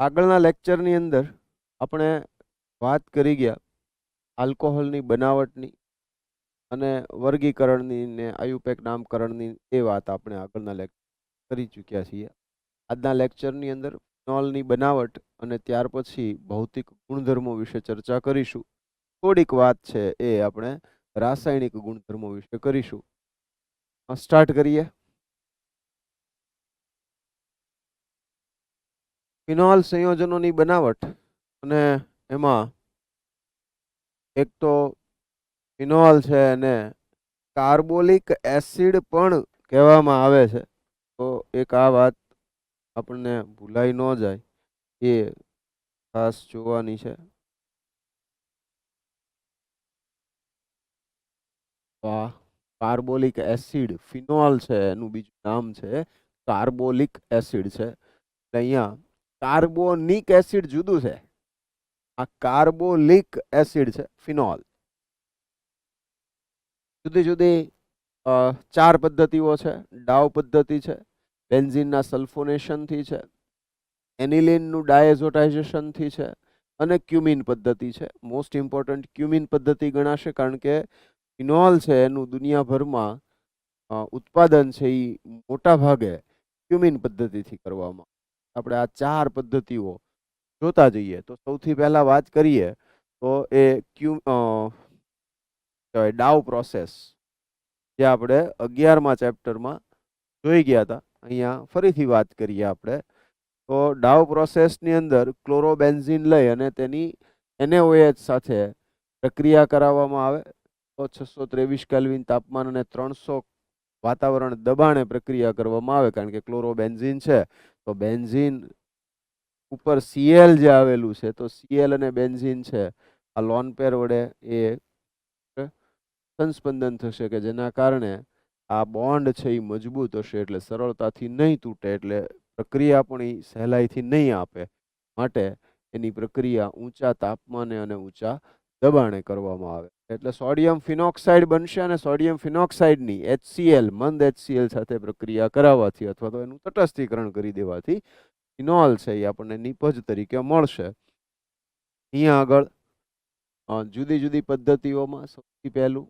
આગળના લેક્ચરની અંદર આપણે વાત કરી ગયા આલ્કોહોલની બનાવટની અને વર્ગીકરણની ને આયુપેક નામકરણની એ વાત આપણે આગળના લેક્ચર કરી ચૂક્યા છીએ. આજના લેક્ચરની અંદર ફિનોલની બનાવટ અને ત્યાર પછી ભૌતિક ગુણધર્મો વિશે ચર્ચા કરીશું. થોડીક વાત છે એ આપણે રાસાયણિક ગુણધર્મો વિશે કરીશું. સ્ટાર્ટ કરીએ. ફિનોલ સંયોજનોની બનાવટ અને એમાં એક તો ફિનોલ છે એને કાર્બોલિક એસિડ પણ કહેવામાં આવે છે. તો એક આ વાત આપણને ભૂલાઈ ન જાય એ ખાસ જોવાની છે. કાર્બોલિક એસિડ ફિનોલ છે એનું બીજું નામ છે કાર્બોલિક એસિડ છે. અહીંયા કાર્બોનિક એસિડ જુદું છે, આ કાર્બોલિક એસિડ છે ફિનોલ. જુદી જુદી ચાર પદ્ધતિઓ છે. ડાવ પદ્ધતિ છે, બેન્ઝીનના સલ્ફોનેશનથી છે, એનિલિનનું ડાયઝોટાઇઝેશનથી છે અને ક્યુમિન પદ્ધતિ છે. મોસ્ટ ઇમ્પોર્ટન્ટ ક્યુમિન પદ્ધતિ ગણાશે, કારણ કે ફિનોલ છે એનું દુનિયાભરમાં ઉત્પાદન છે એ મોટા ભાગે ક્યુમિન પદ્ધતિથી કરવામાં. આપણે આ ચાર પદ્ધતિઓ જોતા જઈએ તો સૌથી પહેલા વાત કરીએ તો એ ડાવ પ્રોસેસ જે આપણે 11મા ચેપ્ટરમાં જોઈ ગયા હતા. અહીંયા ફરીથી વાત કરીએ આપણે તો ડાવ પ્રોસેસની અંદર ક્લોરોબેન્ઝીન લઈ અને તેની NaOH સાથે પ્રક્રિયા કરાવવામાં આવે તો 623 કેલ્વિન તાપમાન અને 300 વાતાવરણ દબાણે પ્રક્રિયા કરવામાં આવે. કારણ કે ક્લોરોબેન્ઝીન છે તો બેન્ઝીન ઉપર Cl જે આવેલું છે તો Cl અને બેન્ઝીન છે આ લોન પેર વડે એ સંસ્પંદન થશે કે જેના કારણે આ બોન્ડ છે એ મજબૂત હશે, એટલે સરળતાથી નહીં તૂટે, એટલે પ્રક્રિયા પણ એ સહેલાઈથી નહીં આપે. માટે એની પ્રક્રિયા ઊંચા તાપમાને અને ઊંચા દબાણે કરવામાં આવે. એટલે સોડિયમ ફિનોક્સાઇડ બનશે અને સોડિયમ ફિનોક્સાઇડની HCl મંદ HCl સાથે પ્રક્રિયા કરાવવાથી અથવા તો એનું તટસ્થીકરણ કરી દેવાથી ફિનોલ છે એ આપણને નિપજ તરીકે મળશે. અહીંયા આગળ જુદી જુદી પદ્ધતિઓમાં સૌથી પહેલું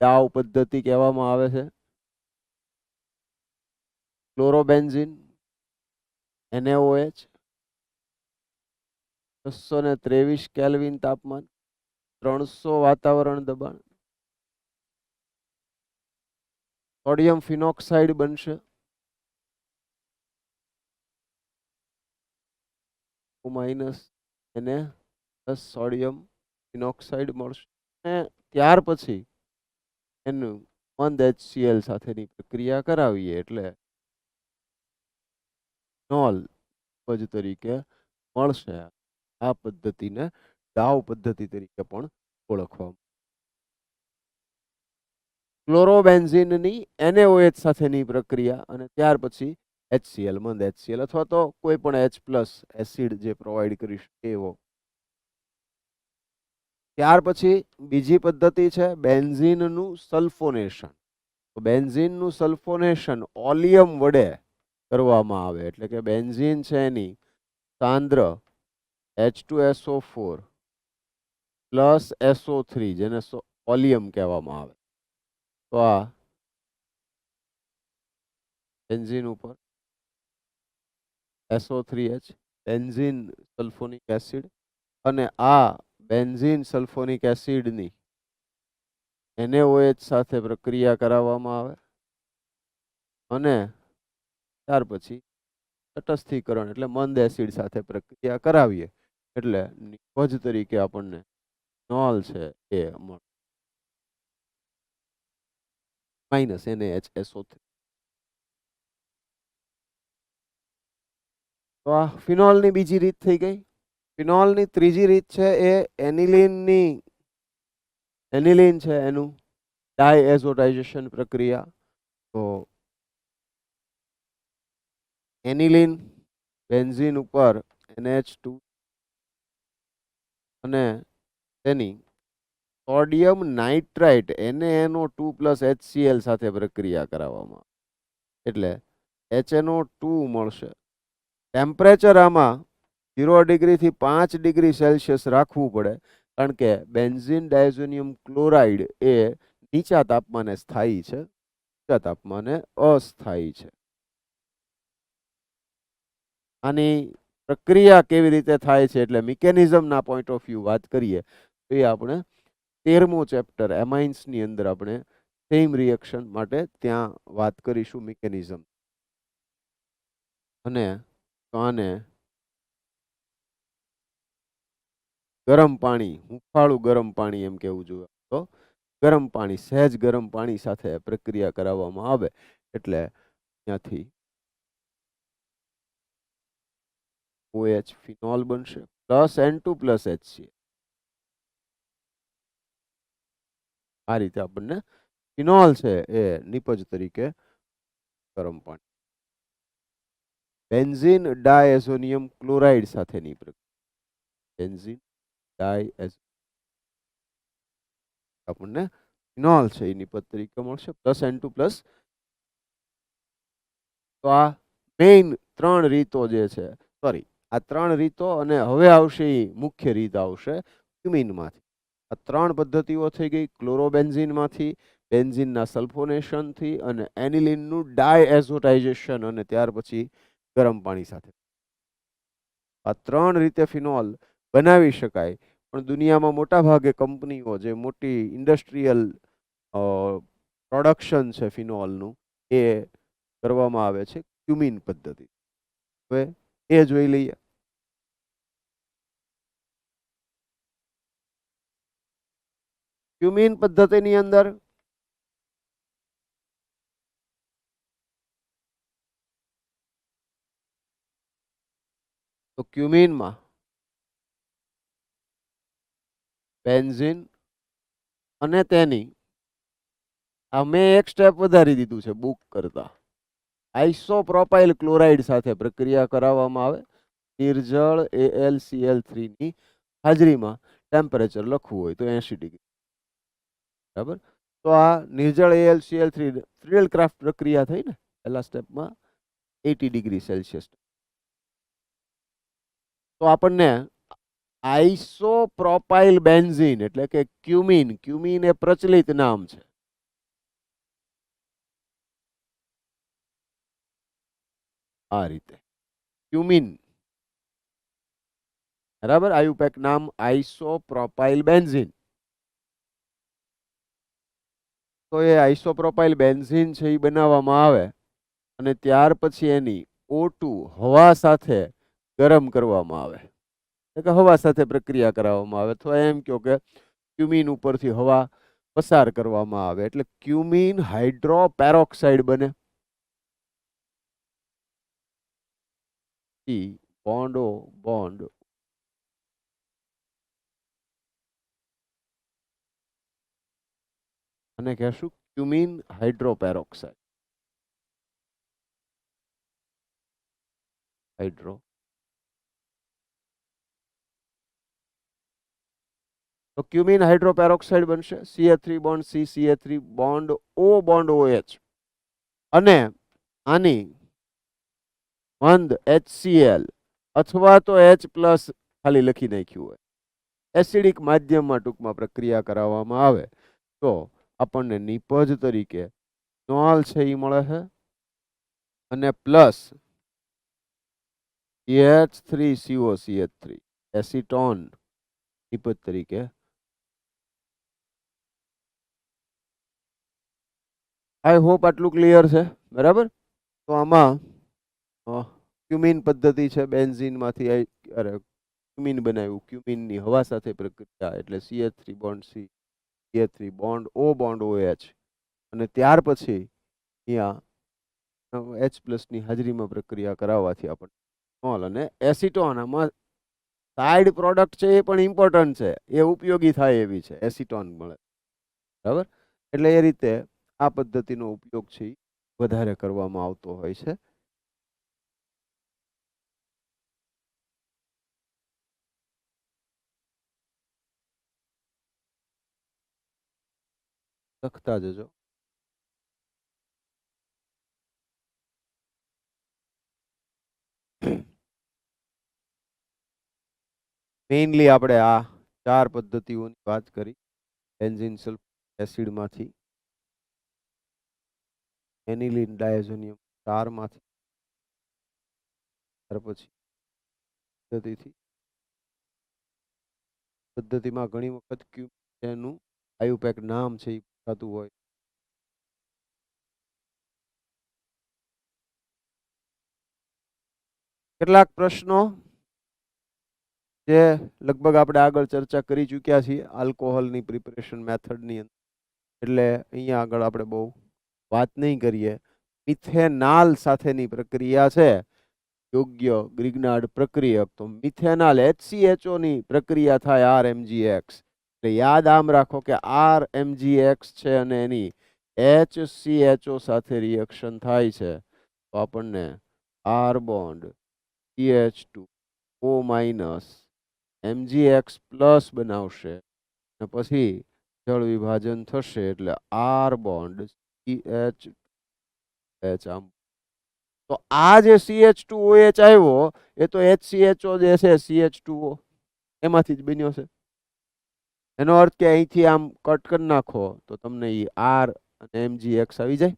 ડાવ પદ્ધતિ કહેવામાં આવે છે. ક્લોરોબેન્ઝીન, NaOH, 623 કેલ્વિન તાપમાન, 300 વાતાવરણ દબાણ, સોડિયમ ફિનોક્સાઇડ બનશે. માઇનસ એને પ્લસ સોડિયમ ફિનોક્સાઇડ મળશે અને ત્યાર પછી એનું મંદ HCl સાથેની પ્રક્રિયા કરાવીએ એટલે ફિનોલ તરીકે મળશે. આ પદ્ધતિને ડાવ પદ્ધતિ તરીકે પણ ઓળખવામાં. ક્લોરોબેન્ઝીનની NaOH સાથેની પ્રક્રિયા અને ત્યાર પછી HCl મંદ HCl અથવા તો કોઈ પણ H+ એસિડ જે પ્રોવાઈડ કરી શકે એવો. ત્યાર પછી બીજી પદ્ધતિ છે બેન્ઝીનનું સલ્ફોનેશન. તો બેન્ઝીનનું સલ્ફોનેશન ઓલિયમ વડે કરવામાં આવે, એટલે કે બેન્ઝીન છે એની સાંદ્ર H2SO4 પ્લસ SO3 જેને ઓલિયમ કહેવામાં આવે. તો આ બેન્ઝીન ઉપર SO3H બેન્ઝીન સલ્ફોનિક એસિડ અને આ બેન્ઝીન સલ્ફોનિક એસિડની NaOH સાથે પ્રક્રિયા કરાવવામાં આવે અને ત્યાર પછી તટસ્થીકરણ એટલે મંદ એસિડ સાથે પ્રક્રિયા કરાવીએ એટલે નિપજ તરીકે આપણને ફિનોલ છે એ મળે. Minus NaHSO3. તો આ ફિનોલની બીજી રીત થઈ ગઈ. ફિનોલની ત્રીજી રીત છે એ એનિલિન છે એનું ડાયએઝોટાઇઝેશન પ્રક્રિયા. તો એનિલિન બેન્ઝીન ઉપર NH2 અને તેની સોડિયમ નાઇટ્રાઇટ NaNO2+ HCl સાથે પ્રક્રિયા કરાવવામાં એટલે HNO2 મળશે. ટેમ્પરેચર આમાં 0 થી 5 ડિગ્રી સેલ્સિયસ રાખવું પડે, કારણ કે બેન્ઝીન ડાયઝોનિયમ ક્લોરાઇડ એ નીચા તાપમાને સ્થાયી છે, ઊંચા તાપમાને અસ્થાયી છે. આની પ્રક્રિયા કેવી રીતે થાય છે, એટલે મિકેનિઝમના પોઈન્ટ ઓફ વ્યૂ વાત કરીએ તો એ આપણે 13મો ચેપ્ટર એમાઇન્સની અંદર આપણે સેમ રિએક્શન માટે ત્યાં વાત કરીશું મિકેનિઝમ. અને તો આને ગરમ પાણી, હુંફાળું ગરમ પાણી એમ કેવું જોઈએ, તો ગરમ પાણી, સહેજ ગરમ પાણી સાથે પ્રક્રિયા કરાવવામાં આવે એટલે ત્યાંથી OH ફિનોલ બનશે પ્લસ N2 પ્લસ HCl. આ રીતે આપણને ફિનોલ છે એ નિપજ તરીકે ગરમ પાણી. બેન્ઝીન ડાયઝોનિયમ ક્લોરાઇડ સાથેની પ્રક્રિયા, બેન્ઝીન ડાયઝ આપણને ફિનોલ છે એ નિપજ તરીકે મળશે પ્લસ N2 પ્લસ. તો આ મેઇન 3 રીતો જે છે, સોરી આ 3 રીતો, અને હવે આવશે એ મુખ્ય રીત આવશે ક્યુમિનમાંથી. આ 3 પદ્ધતિઓ થઈ ગઈ, ક્લોરોબેન્ઝીનમાંથી, બેન્ઝીનના સલ્ફોનેશનથી અને એનિલિનનું ડાયએઝોટાઇઝેશન, અને ત્યાર પછી ગરમ પાણી સાથે. આ 3 રીતે ફિનોલ બનાવી શકાય, પણ દુનિયામાં મોટા ભાગે કંપનીઓ જે મોટી ઇન્ડસ્ટ્રીયલ પ્રોડક્શન છે ફિનોલનું, એ કરવામાં આવે છે ક્યુમિન પદ્ધતિ. હવે એ જોઈ લઈએ. ક્યુમિન પદ્ધતિની અંદર તો ક્યુમિનમાં બેન્ઝીન અને તેની, અમે એક સ્ટેપ વધારી દીધું છે બુક કરતા, આઇસોપ્રોપાઇલ ક્લોરાઇડ સાથે પ્રક્રિયા કરાવવામાં આવે. નિર્જળ AlCl3 ની હાજરીમાં ટેમ્પરેચર લખવું હોય તો 80 ડિગ્રી. બરાબર. તો આ નિર્જળ AlCl3 ફ્રીડલ ક્રાફ્ટ પ્રક્રિયા થઈ ને પહેલા સ્ટેપમાં 80 ડિગ્રી સેલ્સિયસ. તો આપણને આઇસોપ્રોપાઇલ બેન્ઝીન એટલે કે ક્યુમિન, ક્યુમિન એ પ્રચલિત નામ છે. આ રીતે ક્યુમિન, બરાબર, આયુપેક નામ આઇસોપ્રોપાઇલ બેન્ઝીન. તો એ આઇસોપ્રોપાઇલ બેન્ઝીન છે એ બનાવવામાં આવે, અને ત્યાર પછી એની O2 હવા સાથે ગરમ કરવામાં આવે, એટલે હવા સાથે પ્રક્રિયા કરાવવામાં આવે, તો એમ કહો કે ક્યુમિન ઉપરથી હવા પસાર કરવામાં આવે એટલે ક્યુમિન હાઇડ્રોપેરોક્સાઇડ બને. બોન્ડ O બોન્ડ, અને કહેશું ક્યુમિન હાઇડ્રોપેરોક્સાઇડ, હાઇડ્રો. તો ક્યુમિન હાઇડ્રોપેરોક્સાઇડ બનશે, CH3 bond C, CH3 bond O bond OH, અને આની મંદ HCl અથવા તો H પ્લસ ખાલી લખી નાખ્યું હોય, એસિડિક માધ્યમમાં ટૂંકમાં પ્રક્રિયા કરાવવામાં આવે તો આપણને નિપજ તરીકે ફિનોલ છે એ મળે છે, અને પ્લસ CH3COCH3 એસિટોન નિપજ તરીકે. આઈ હોપ આટલું ક્લિયર છે. બરાબર. તો આમાં ક્યુમિન પદ્ધતિ છે, બેન્ઝીનમાંથી અરે ક્યુમિન બનાવ્યું, ક્યુમિનની હવા સાથે પ્રક્રિયા એટલે CH3 bond C, CH3 bond O bond OH, અને ત્યાર પછી અહીંયા H પ્લસની હાજરીમાં પ્રક્રિયા કરાવવાથી આપણને ફિનોલ અને એસિટોન, આમાં સાઇડ પ્રોડક્ટ છે એ પણ ઇમ્પોર્ટન્ટ છે, એ ઉપયોગી થાય એવી છે, એસિટોન મળે. બરાબર. એટલે એ રીતે આ પદ્ધતિનો ઉપયોગ છે વધારે કરવામાં આવતો હોય છે. લખતા જજો. મેઇનલી આપણે આ 4 પદ્ધતિઓની વાત કરી. બેન્ઝીન સલ્ફ્યુરિક એસિડમાંથી, એનિલિન ડાયઝોનિયમ 4 માંથી, ત્યાર પછી પદ્ધતિમાં ઘણી વખત એનું આયુપેક નામ છે એ પૂછાતું હોય. કેટલાક પ્રશ્નો જે લગભગ આપણે આગળ ચર્ચા કરી ચૂક્યા છીએ આલ્કોહોલની પ્રિપરેશન મેથડની અંદર, એટલે અહીંયા આગળ આપણે બહુ વાત નહીં કરીએ. મિથેનાલ સાથેની પ્રક્રિયા છે યોગ્ય ગ્રિગ્નાર્ડ પ્રક્રિયક, તો મિથેનાલ HCHO ની પ્રક્રિયા થાય RMGX. એટલે યાદ આમ રાખો કે RMGX છે અને એની HCHO સાથે રિએક્શન થાય છે તો આપણને R bond CH2O minus MgX plus બનાવશે અને પછી જળ વિભાજન થશે એટલે R બોન્ડ CH આમ. તો આ જે CH2OH આવ્યો એ તો HCHO જે છે CH2O એમાંથી જ બન્યો છે. એનો અર્થ કે અહીંથી આમ કટ કરી નાખો તો તમને એ R અને MgX આવી જાય.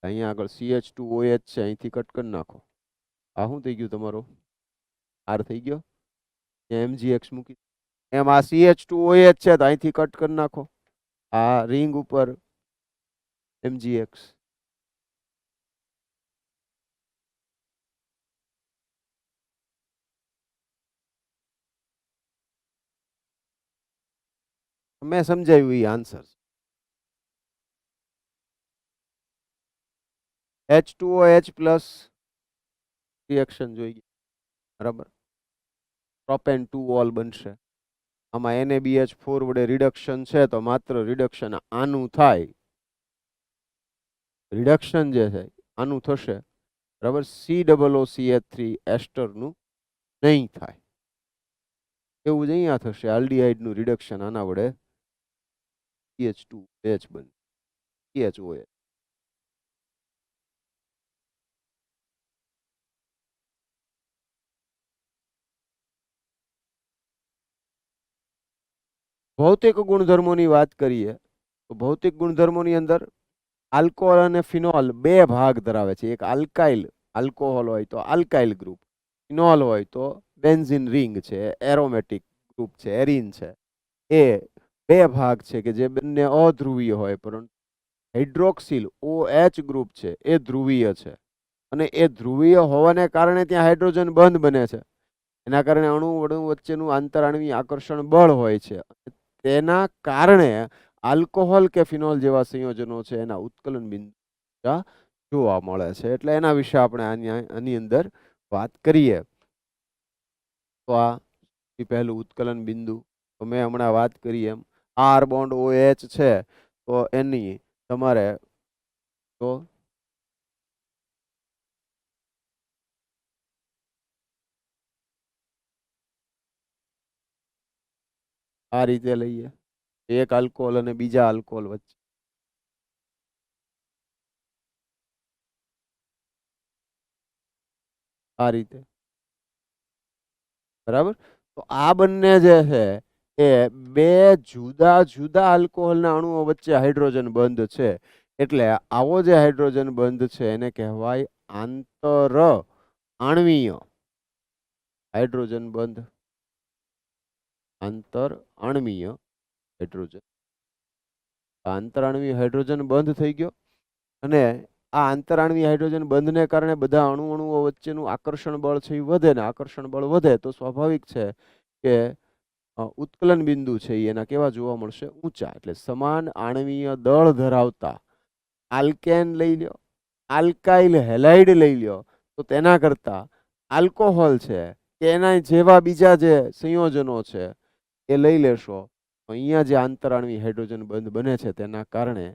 અહીંયા આગળ CH2OH છે, અહીંથી કટ કરી નાખો. આ શું થઈ ગયું તમારું? R થઈ ગયો. MgX મૂકી એમ. આ CH2OH છે તો અહીંથી કટ કરી નાખો. આ રિંગ ઉપર MgX. મેં સમજાવ્યું એ આન્સર. H2OH પ્લસ રિએક્શન જોઈ ગઈ બરાબર. પ્રોપેન 2 ઓલ બનશે. આમાં NaBH4 વડે રિડક્શન છે તો માત્ર રિડક્શન આનું થાય. રિડક્શન જે છે આનું થશે બરાબર. COOCH3 એસ્ટરનું નહીં થાય. એવું જ અહીંયા થશે. આલ્ડીહાઇડનું રિડક્શન આના વડે CH2H બને CHOH. ભૌતિક ગુણધર્મોની વાત કરીએ તો ભૌતિક ગુણધર્મોની અંદર આલ્કોહોલ અને ફિનોલ બે ભાગ ધરાવે છે. એક આલ્કાઇલ આલ્કોહોલ હોય તો આલ્કાઇલ ગ્રુપ, ફિનોલ હોય તો બેન્ઝીન રિંગ છે, એરોમેટિક ગ્રુપ છે, એરિન છે. એ બે ભાગ છે કે જે બંને અધ્રુવીય હોય, પરંતુ હાઇડ્રોક્સિલ OH ગ્રુપ છે એ ધ્રુવીય છે અને એ ધ્રુવીય હોવાને કારણે ત્યાં હાઇડ્રોજન બંધ બને છે. એના કારણે અણુ વચ્ચેનું આંતરાણવીય આકર્ષણ બળ હોય છે. તેના કારણે આલ્કોહોલ કે ફિનોલ જેવા સંયોજનો છે એના ઉત્કલન બિંદુ જોવા મળે છે. એટલે એના વિશે આપણે આની અંદર વાત કરીએ તો આ પહેલું ઉત્કલન બિંદુ તો મેં હમણાં વાત કરી એમ R બોન્ડ OH છે તો એની તમારે તો આ રીતે લઈએ. એક આલ્કોહોલ અને બીજા આલ્કોહોલ વચ્ચે આ રીતે બરાબર. તો આ બંને જે છે એ બે જુદા જુદા આલ્કોહોલના અણુઓ વચ્ચે હાઇડ્રોજન બંધ છે. એટલે આવો જે હાઇડ્રોજન બંધ છે એને કહેવાય આંતર આણ્વીય હાઇડ્રોજન બંધ. આંતર આણ્વીય હાઇડ્રોજન. આંતરાણવીય હાઇડ્રોજન બંધ થઈ ગયો અને આ આંતરાણવીય હાઇડ્રોજન બંધને કારણે બધા અણુઓ વચ્ચેનું આકર્ષણ બળ છે એ વધે ને આકર્ષણ બળ વધે તો સ્વાભાવિક છે કે ઉત્કલન બિંદુ છે એના કેવા જોવા મળશે? ઊંચા. એટલે સમાન આણ્વીય દળ ધરાવતા આલ્કેન લઈ લ્યો, આલ્કાઇલ હેલાઇડ લઈ લ્યો તો તેના કરતા આલ્કોહોલ છે કે એના જેવા બીજા જે સંયોજનો છે એ લઈ લેશો તો અહીંયા જે આંતરાણવીય હાઇડ્રોજન બંધ બને છે તેના કારણે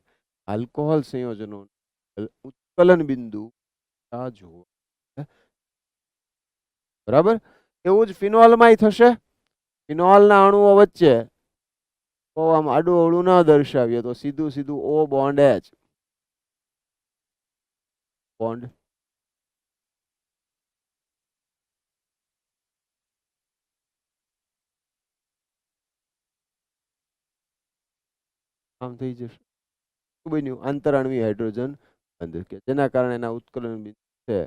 આલ્કોહોલ સંયોજનો ઉત્કલન બિંદુ જુઓ બરાબર. એવું જ ફિનોલમાંય થશે. ફિનોલના અણુઓ વચ્ચે તો આમ આડું અવળું ન દર્શાવીએ તો સીધું સીધું O બોન્ડ H બોન્ડ આમ થઈ જશે. શું બન્યું? આંતરાણવીય હાઇડ્રોજન બંધ, કે જેના કારણે એના ઉત્કલન બિંદુ છે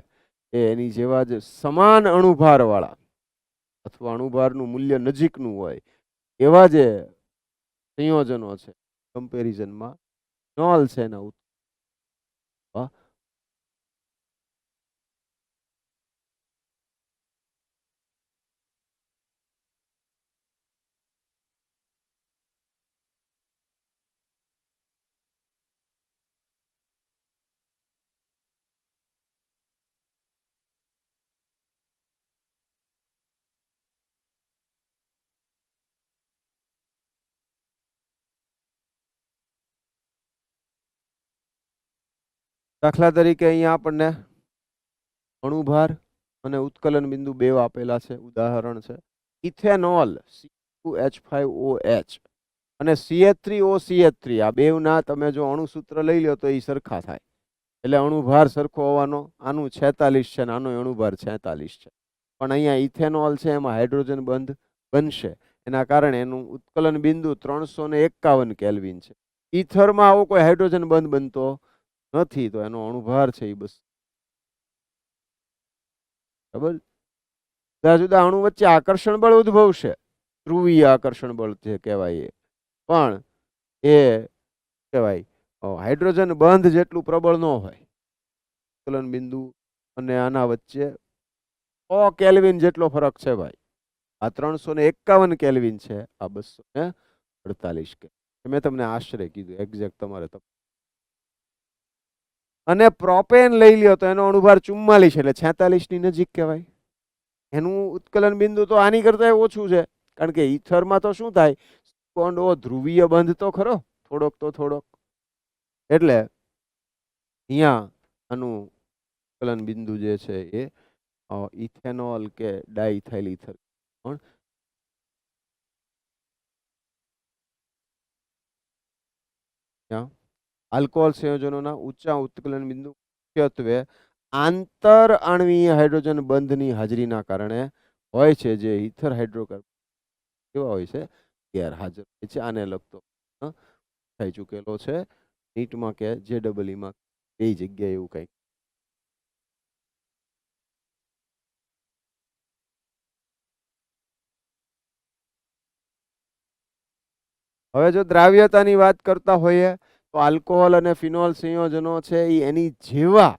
એ એની જેવા જ સમાન અણુભાર વાળા અથવા અણુભારનું મૂલ્ય નજીકનું હોય એવા જે સંયોજનો છે કમ્પેરિઝનમાં નોલ છે એના દાખલા તરીકે અહીંયા આપણને અણુભાર અને ઉત્કલન બિંદુ બે આપેલા છે. ઉદાહરણ છે ઇથેનોલ C2H5OH અને CH3OCH3. આ બેવના તમે જો અણુસૂત્ર લઈ લો તો એ સરખા થાય, એટલે અણુભાર સરખો હોવાનો. આનું 46 છે અને આનો અણુભાર 46 છે. પણ અહીંયા ઇથેનોલ છે એમાં હાઇડ્રોજન બંધ બનશે, એના કારણે એનું ઉત્કલન બિંદુ 351 કેલ્વિન છે. ઈથરમાં આવો કોઈ હાઇડ્રોજન બંધ બનતો નથી, તો એનો અણુભાર છે એ બસ. બરાબર. જુદા જુદા અણુ વચ્ચે આકર્ષણ બળ ઉદ્ભવશે, ધ્રુવીય આકર્ષણ બળ જે કહેવાય, પણ એ કહેવાય હાઇડ્રોજન બંધ જેટલું પ્રબળ ન હોય. ઉત્કલન બિંદુ અને આના વચ્ચે 100 કેલ્વિન જેટલો ફરક છે ભાઈ. આ 351 કેલ્વિન છે, આ 248 કે. મેં તમને આશરે કીધું, એક્ઝેક્ટ તમારે અને પ્રોપેન લઈ લ્યો તો એનો અણુભાર 44 એટલે 46 ની નજીક કહેવાય. એનું ઉત્કલન બિંદુ તો આની કરતા ઓછું છે, કારણ કે ઈથરમાં તો શું થાય, બોન્ડ ઓ ધ્રુવીય બંધ તો ખરો થોડોક, એટલે અહીંયા આનું ઉત્કલન બિંદુ જે છે એ ઇથેનોલ કે ડાઇથાઇલ ઇથર પણ આલ્કોહોલ સંયોજનોના ઊંચા ઉત્કલન બિંદુ મુખ્યત્વે આંતર આણ્વીય હાઇડ્રોજન બંધની હાજરીના કારણે હોય છે, જે ઇથર હાઇડ્રોકાર્બન કેવા હોય છે, ગેરહાજર હોય છે. આને લગતો થઈ ચૂકેલો છે નીટમાં કે JEE એ જગ્યાએ એવું કંઈક. હવે જો દ્રાવ્યતાની વાત કરતા હોઈએ તો આલ્કોહોલ અને ફિનોલ સંયોજનો છે એ એની જેવા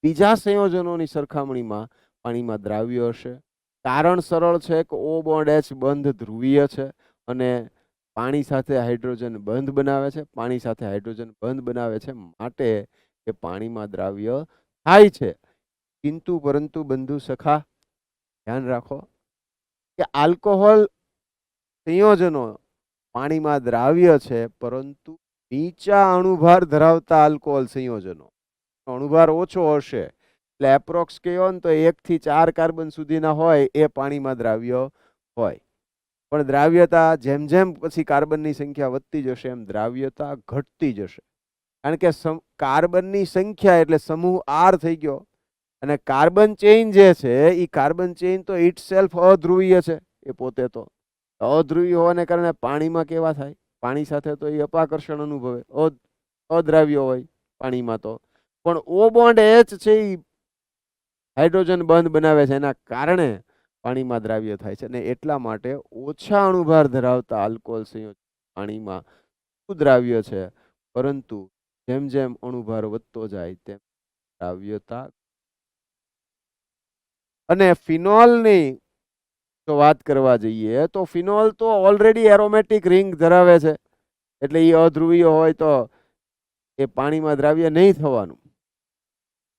બીજા સંયોજનોની સરખામણીમાં પાણીમાં દ્રાવ્ય હશે. કારણ સરળ છે કે O બોન્ડ H બંધ ધ્રુવીય છે અને પાણી સાથે હાઇડ્રોજન બંધ બનાવે છે. પાણી સાથે હાઇડ્રોજન બંધ બનાવે છે માટે એ પાણીમાં દ્રાવ્ય થાય છે. કિંતુ પરંતુ બંધુ સખા ધ્યાન રાખો કે આલ્કોહોલ સંયોજનો પાણીમાં દ્રાવ્ય છે, પરંતુ નીચા અણુભાર ધરાવતા આલ્કોહોલ સંયોજનો અણુભાર ઓછો હશે, એટલે એપ્રોક્સ કયો ને તો 1 થી 4 કાર્બન સુધીના હોય એ પાણીમાં દ્રાવ્ય હોય. પણ દ્રાવ્યતા જેમ જેમ પછી કાર્બનની સંખ્યા વધતી જશે એમ દ્રાવ્યતા ઘટતી જશે, કારણ કે કાર્બનની સંખ્યા એટલે સમૂહ R થઈ ગયો, અને કાર્બન ચેઇન જે છે એ કાર્બન ચેઇન તો ઇટ સેલ્ફ અધ્રુવીય છે. એ પોતે તો અધ્રુવીય હોવાને કારણે પાણીમાં કેવા થાય, પાણી સાથે તો એ અપાકર્ષણ અનુભવે, અદ્રાવ્ય હોય પાણીમાં તો. પણ O બોન્ડ H છે એ હાઇડ્રોજન બંધ બનાવે છે, એના કારણે પાણીમાં દ્રાવ્ય થાય છે. અને એટલા માટે ઓછા અણુભાર ધરાવતા આલ્કોહોલ સંયોજન પાણીમાં દ્રાવ્ય છે, પરંતુ જેમ જેમ અણુભાર વધતો જાય તેમ દ્રાવ્યતા. અને ફિનોલની જો વાત કરવા જઈએ તો ફિનોલ તો ઓલરેડી એરોમેટિક રિંગ ધરાવે છે, એટલે એ અધ્રુવીય હોય તો એ પાણીમાં દ્રાવ્ય નહીં થવાનું,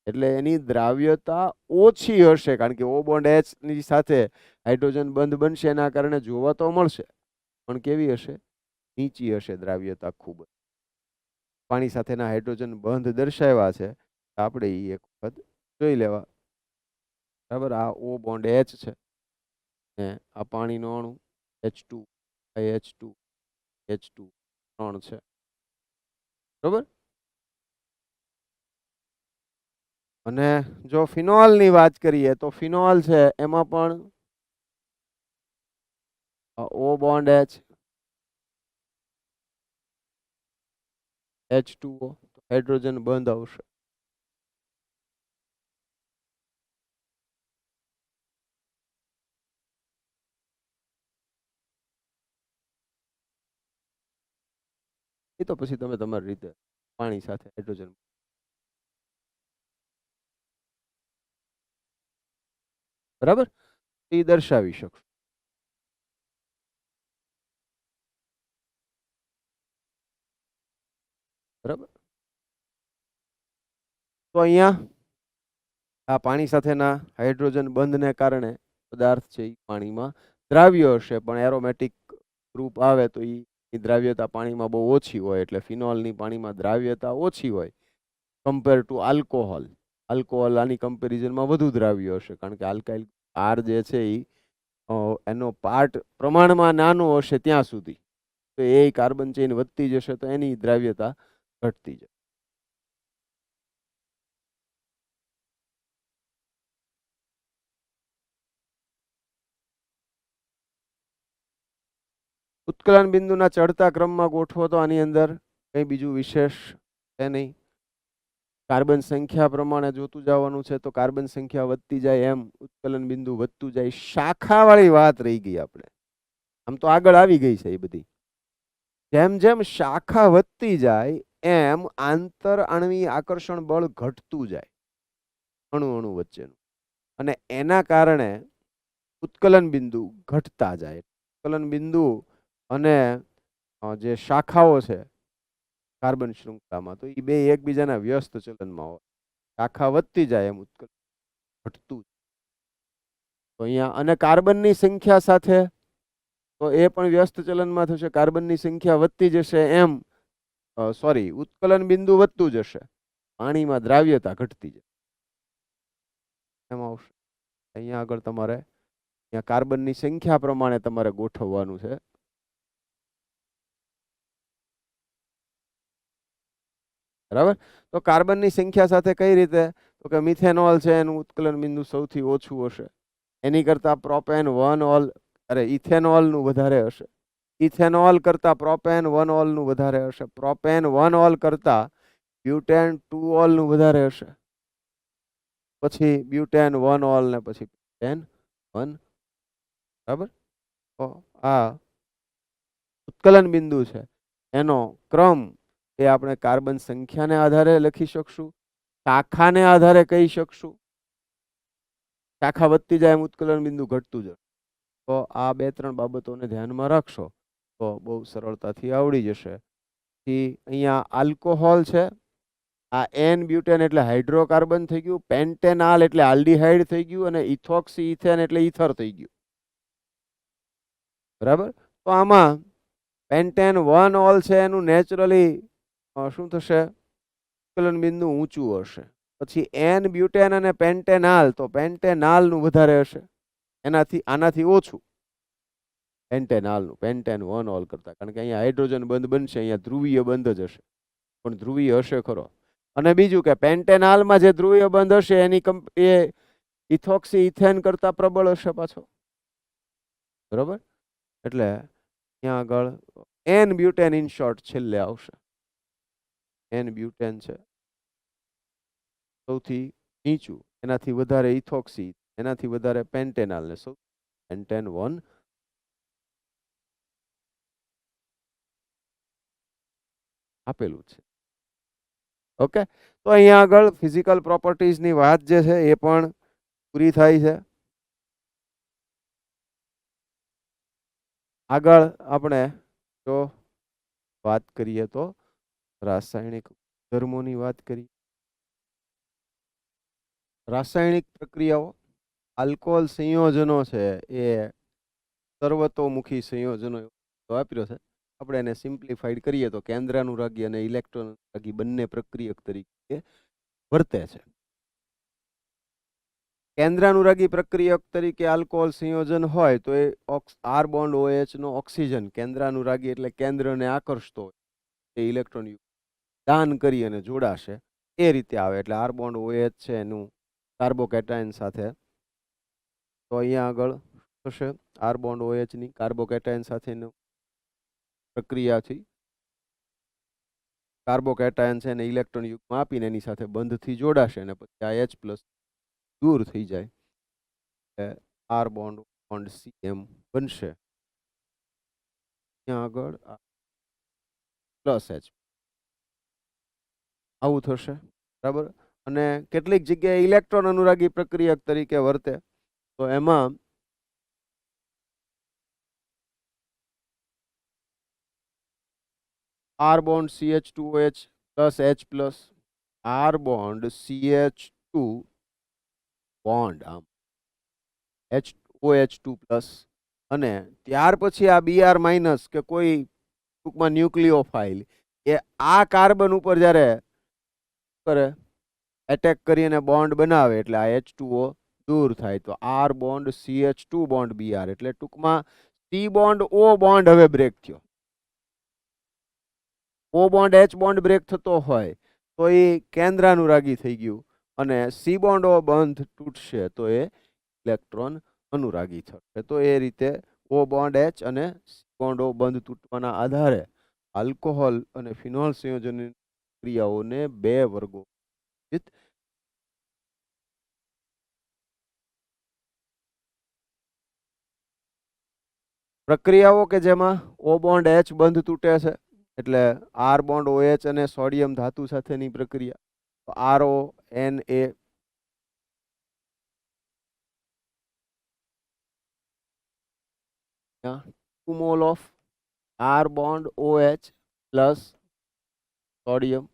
એટલે એની દ્રાવ્યતા ઓછી હશે, કારણ કે O બોન્ડ H ની સાથે હાઇડ્રોજન બંધ બનશે, એના કારણે જોવા તો મળશે, પણ કેવી હશે, નીચી હશે દ્રાવ્યતા ખૂબ. પાણી સાથેના હાઇડ્રોજન બંધ દર્શાવ્યા છે, આપણે એ એક વખત જોઈ લેવા. બરાબર. આ O બોન્ડ H છે ને આ પાણીનો અણુ H2 H2 H2 3 છે. બરાબર. અને જો ફિનોલની વાત કરીએ તો ફિનોલ છે એમાં પણ O બોન્ડ H H2O, તો હાઇડ્રોજન બંધ આવશે. એ તો પછી તમે તમારી રીતે પાણી સાથે હાઇડ્રોજન, બરાબર, એ દર્શાવી શકશો. બરાબર, તો અહીંયા આ પાણી સાથેના હાઇડ્રોજન બંધને કારણે પદાર્થ છે એ પાણીમાં દ્રાવ્ય હશે, પણ એરોમેટિક ગ્રુપ આવે તો એ દ્રાવ્યતા પાણીમાં બહુ ઓછી હોય, એટલે ફિનોલની પાણીમાં દ્રાવ્યતા ઓછી હોય કમ્પેર ટુ આલ્કોહોલ. આલ્કોહોલ આની કમ્પેરિઝનમાં વધુ દ્રાવ્ય હશે, કારણ કે આલ્કાઇલ આર જે છે એ એનો પાર્ટ પ્રમાણમાં નાનો હશે ત્યાં સુધી, તો એ કાર્બન ચેઇન વધતી જશે તો એની દ્રાવ્યતા ઘટતી જશે. ઉત્કલન બિંદુના ચડતા ક્રમમાં ગોઠવો તો આની અંદર કંઈ બીજું વિશેષ છે નહીં. કાર્બન સંખ્યા પ્રમાણે જોતું જવાનું છે, તો કાર્બન સંખ્યા વધતી જાય એમ ઉત્કલન બિંદુ વધતું જાય. શાખાવાળી વાત રહી ગઈ આપણે, આમ તો આગળ આવી ગઈ છે એ બધી. જેમ જેમ શાખા વધતી જાય એમ આંતર આણ્વીય આકર્ષણ બળ ઘટતું જાય અણુ અણુ વચ્ચેનું, અને એના કારણે ઉત્કલન બિંદુ ઘટતા જાય. ઉત્કલન બિંદુ અને જે શાખાઓ છે કાર્બન શૃંખલામાં, તો એ બે એકબીજાના વ્યસ્ત ચલનમાં હોય. શાખા વધતી જાય એમ ઉત્કલન ઘટતું. તો અહીંયા અને કાર્બનની સંખ્યા સાથે તો એ પણ વ્યસ્ત ચલનમાં થશે. કાર્બનની સંખ્યા વધતી જશે એમ સોરી ઉત્કલન બિંદુ વધતું જશે, પાણીમાં દ્રાવ્યતા ઘટતી જશે. એમ આવશે. અહીંયા આગળ તમારે અહીંયા કાર્બનની સંખ્યા પ્રમાણે તમારે ગોઠવવાનું છે. બરાબર, તો કાર્બનની સંખ્યા સાથે કઈ રીતે, તો કે મિથેનોલ છે એનું ઉત્કલન બિંદુ સૌથી ઓછું હશે, એની કરતા પ્રોપેન 1 ઓલ ઇથેનોલ નું વધારે હશે. ઇથેનોલ કરતા પ્રોપેન 1 ઓલ નું વધારે હશે. પ્રોપેન 1 ઓલ કરતા બ્યુટેન 2 ઓલ નું વધારે હશે. પછી બ્યુટેન 1 ઓલ ને પછી પેન 1. બરાબર, તો આ ઉત્કલન બિંદુ છે એનો ક્રમ એ આપણે કાર્બન સંખ્યાને આધારે લખી શકશું, શાખાને આધારે કહી શકશું. શાખા વધતી જાય એમ ઉત્કલન બિંદુ ઘટતું જાય. તો આ 2-3 બાબતોને ધ્યાનમાં રાખશો તો બહુ સરળતાથી આવડી જશે. અહીંયા આલ્કોહોલ છે, આ એન બ્યુટેન એટલે હાઇડ્રોકાર્બન થઈ ગયું, પેન્ટેનાલ એટલે આલ્ડીહાઇડ થઈ ગયું, અને ઇથોક્સી ઇથેન એટલે ઇથર થઈ ગયું. બરાબર, તો આમાં પેન્ટેન 1 ઓલ છે એનું નેચરલી શું થશે, ઉત્કલન બિંદુ ઊંચું હશે. પછી એન બ્યુટેન અને પેન્ટેનાલ, તો પેન્ટેનાલ નું વધારે હશે, આનાથી ઓછું પેન્ટેનાલ નું, પેન્ટેન 1 ઓલ કરતા, કારણ કે અહીંયા હાઇડ્રોજન બંધ બનશે, અહીંયા ધ્રુવીય બંધ જ હશે, પણ ધ્રુવીય હશે ખરો. અને બીજું કે પેન્ટેનાલમાં જે ધ્રુવીય બંધ હશે એની એ ઇથોક્સી ઇથેન કરતા પ્રબળ હશે પાછો. બરોબર, એટલે અહીંયા આગળ એન બ્યુટેન ઇન શોર્ટ છેલ્લે આવશે. એન બ્યુટેન છે સૌથી નીચું, એનાથી વધારે ઇથોક્સી, એનાથી વધારે પેન્ટેનાલ, ને સૌ પેન્ટેન 1 આપેલું છે. ઓકે, તો અહીંયા આગળ ફિઝિકલ પ્રોપર્ટીઝની વાત જે છે એ પણ પૂરી થાય છે. આગળ આપણે જો વાત કરીએ તો રાસાયણિક ધર્મોની વાત કરીએ. રાસાયણિક પ્રક્રિયાઓ, આલ્કોહોલ સંયોજનો છે એ સર્વતોમુખી સંયોજનો વાપર્યો છે. આપણે એને સિમ્પ્લિફાઈડ કરીએ તો કેન્દ્રાનુરાગી અને ઇલેક્ટ્રોનુરાગી બંને પ્રક્રિયક તરીકે વર્તે છે. કેન્દ્રાનુરાગી પ્રક્રિયક તરીકે આલ્કોહોલ સંયોજન હોય તો એ આર બોન્ડ OH નો ઓક્સિજન, કેન્દ્રાનુરાગી એટલે કેન્દ્રને આકર્ષતો હોય, એ ઇલેક્ટ્રોન દાન કરી અને જોડાશે એ રીતે આવે. એટલે આર બોન્ડ OH છે એનું કાર્બોકેટાયન સાથે, તો અહીંયા આગળ થશે આર બોન્ડ OH ની કાર્બોકેટાયન સાથેનું પ્રક્રિયાથી કાર્બોકેટાયન છે એને ઇલેક્ટ્રોન યુગ્મ આપીને એની સાથે બંધથી જોડાશે અને પછી આ H પ્લસ દૂર થઈ જાય, આર બોન્ડ બોન્ડ CM બનશે. ત્યાં આગળ પ્લસ H આવું થશે, બરાબર. અને કેટલીક જગ્યાએ ઇલેક્ટ્રોન અનુરાગી પ્રક્રિયક તરીકે વર્તે, તો એમાં R bond CH2OH plus H plus, R bond CH2 bond આમ OH2 પ્લસ, અને ત્યાર પછી આ Br માઇનસ કે કોઈ ટૂંકમાં ન્યુક્લિયોફાઇલ એ આ કાર્બન ઉપર જ્યારે કરે એટેક કરીને બોન્ડ બનાવે એટલે આ H2O દૂર થાય, તો R bond CH2 bond Br, એટલે ટૂંકમાં C બોન્ડ O બોન્ડ હવે બ્રેક થયો. O bond H bond break થતો હોય તો એ કેન્દ્રાનુરાગી થઈ ગયું, અને C બોન્ડ O બંધ તૂટશે તો એ ઇલેક્ટ્રોન અનુરાગી થશે. તો એ રીતે O બોન્ડ H અને C બોન્ડ O બંધ તૂટવાના આધારે આલ્કોહોલ અને ફિનોલ સંયોજન ક્રિયાઓને બે વર્ગો પ્રક્રિયાઓ કે જેમાં O બોન્ડ H બંધ તૂટે છે, એટલે આર બોન્ડ OH અને સોડિયમ ધાતુ સાથેની પ્રક્રિયા, તો RONA 2 mole of R bond OH plus sodium,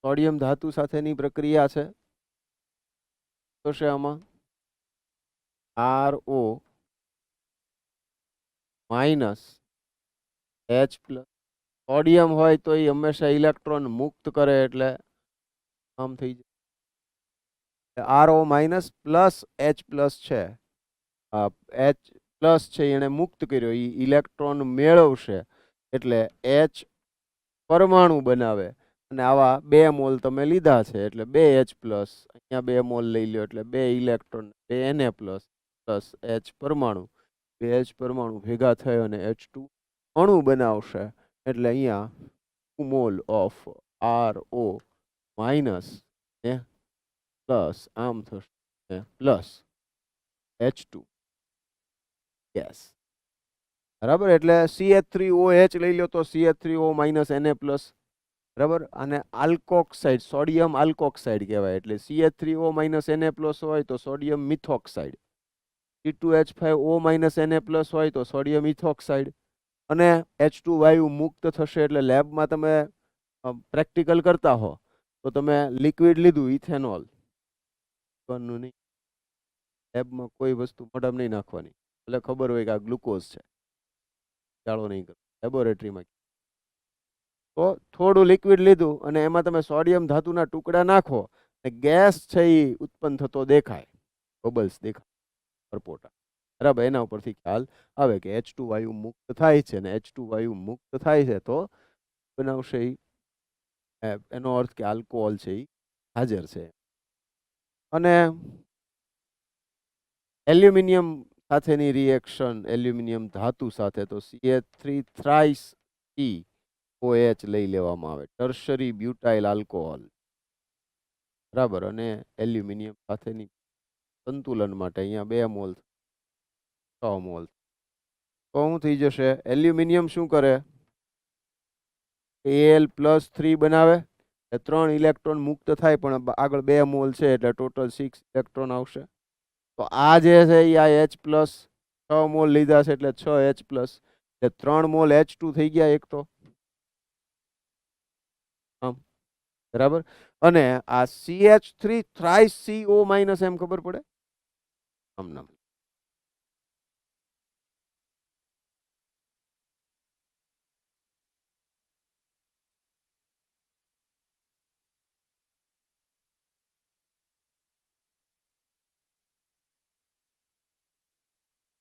sodium ધાતુ સાથેની પ્રક્રિયા છે, તો છે આમાં RO minus H plus, sodium હોય તો એ હંમેશા ઇલેક્ટ્રોન મુક્ત કરે એટલે આમ થઈ જાય, RO minus plus H plus છે, H પ્લસ છે એને મુક્ત કર્યો, એ ઇલેક્ટ્રોન મેળવશે એટલે H પરમાણુ બનાવે, અને આવા 2 મોલ તમે લીધા છે એટલે 2H પ્લસ, અહીંયા 2 મોલ લઈ લ્યો એટલે 2 electron 2 Na plus plus H પરમાણુ, 2 H પરમાણુ ભેગા થયો અને H2 અણુ બનાવશે, એટલે અહીંયા 2 મોલ ઓફ RO માઇનસ ને પ્લસ આમ થશે પ્લસ H2 યસ, બરાબર. એટલે CH3OH લઈ લો તો CH3O માઇનસ Na પ્લસ, બરાબર. અને આલ્કોક્સાઇડ સોડિયમ આલ્કોક્સાઇડ કહેવાય, એટલે CH3O માઇનસ Na પ્લસ હોય તો sodium methoxide, C2H5O minus Na plus હોય તો સોડિયમ ઇથોક્સાઇડ, અને H2 વાયુ મુક્ત થશે. એટલે લેબમાં તમે પ્રેક્ટિકલ કરતા હો તો તમે લિક્વિડ લીધું ઇથેનોલ નહીં, લેબમાં કોઈ વસ્તુ મોઢામાં નહીં નાખવાની, એટલે ખબર હોય કે આ ગ્લુકોઝ છે, ચાલો નહીં કરો લેબોરેટરીમાં. તો થોડું લિક્વિડ લીધું અને એમાં તમે સોડિયમ ધાતુના ટુકડા નાખો, ગેસ છે એ ઉત્પન્ન થતો દેખાય, બબલ્સ દેખાય પરપોટા, બરાબર. એના ઉપરથી ખ્યાલ આવે કે H2 વાયુ મુક્ત થાય છે, અને H2 વાયુ મુક્ત થાય છે તો બનાવશે એનો અર્થ કે આલ્કોહોલ છે એ હાજર છે. અને એલ્યુમિનિયમ સાથેની રિએક્શન, એલ્યુમિનિયમ ધાતુ સાથે, તો CH3 થ્રાઇસ OH લઈ લેવામાં આવે, ટર્શરી બ્યુટાઇલ આલ્કોહોલ, બરાબર. અને એલ્યુમિનિયમ સાથેની સંતુલન માટે અહીંયા 2 મોલ 6 મોલ, તો શું થઈ જશે, એલ્યુમિનિયમ શું કરે, Al+3 બનાવે, 3 ઇલેક્ટ્રોન મુક્ત થાય, પણ આગળ 2 મોલ છે એટલે ટોટલ 6 ઇલેક્ટ્રોન આવશે. તો આ જે છે એ આ H પ્લસ 6 મોલ લીધા છે એટલે 6H પ્લસ, એટલે 3 મોલ H2 થઈ ગયા એક તો આમ, બરાબર. અને આ CH3 thrice CO minus M ખબર પડે આમ નામ,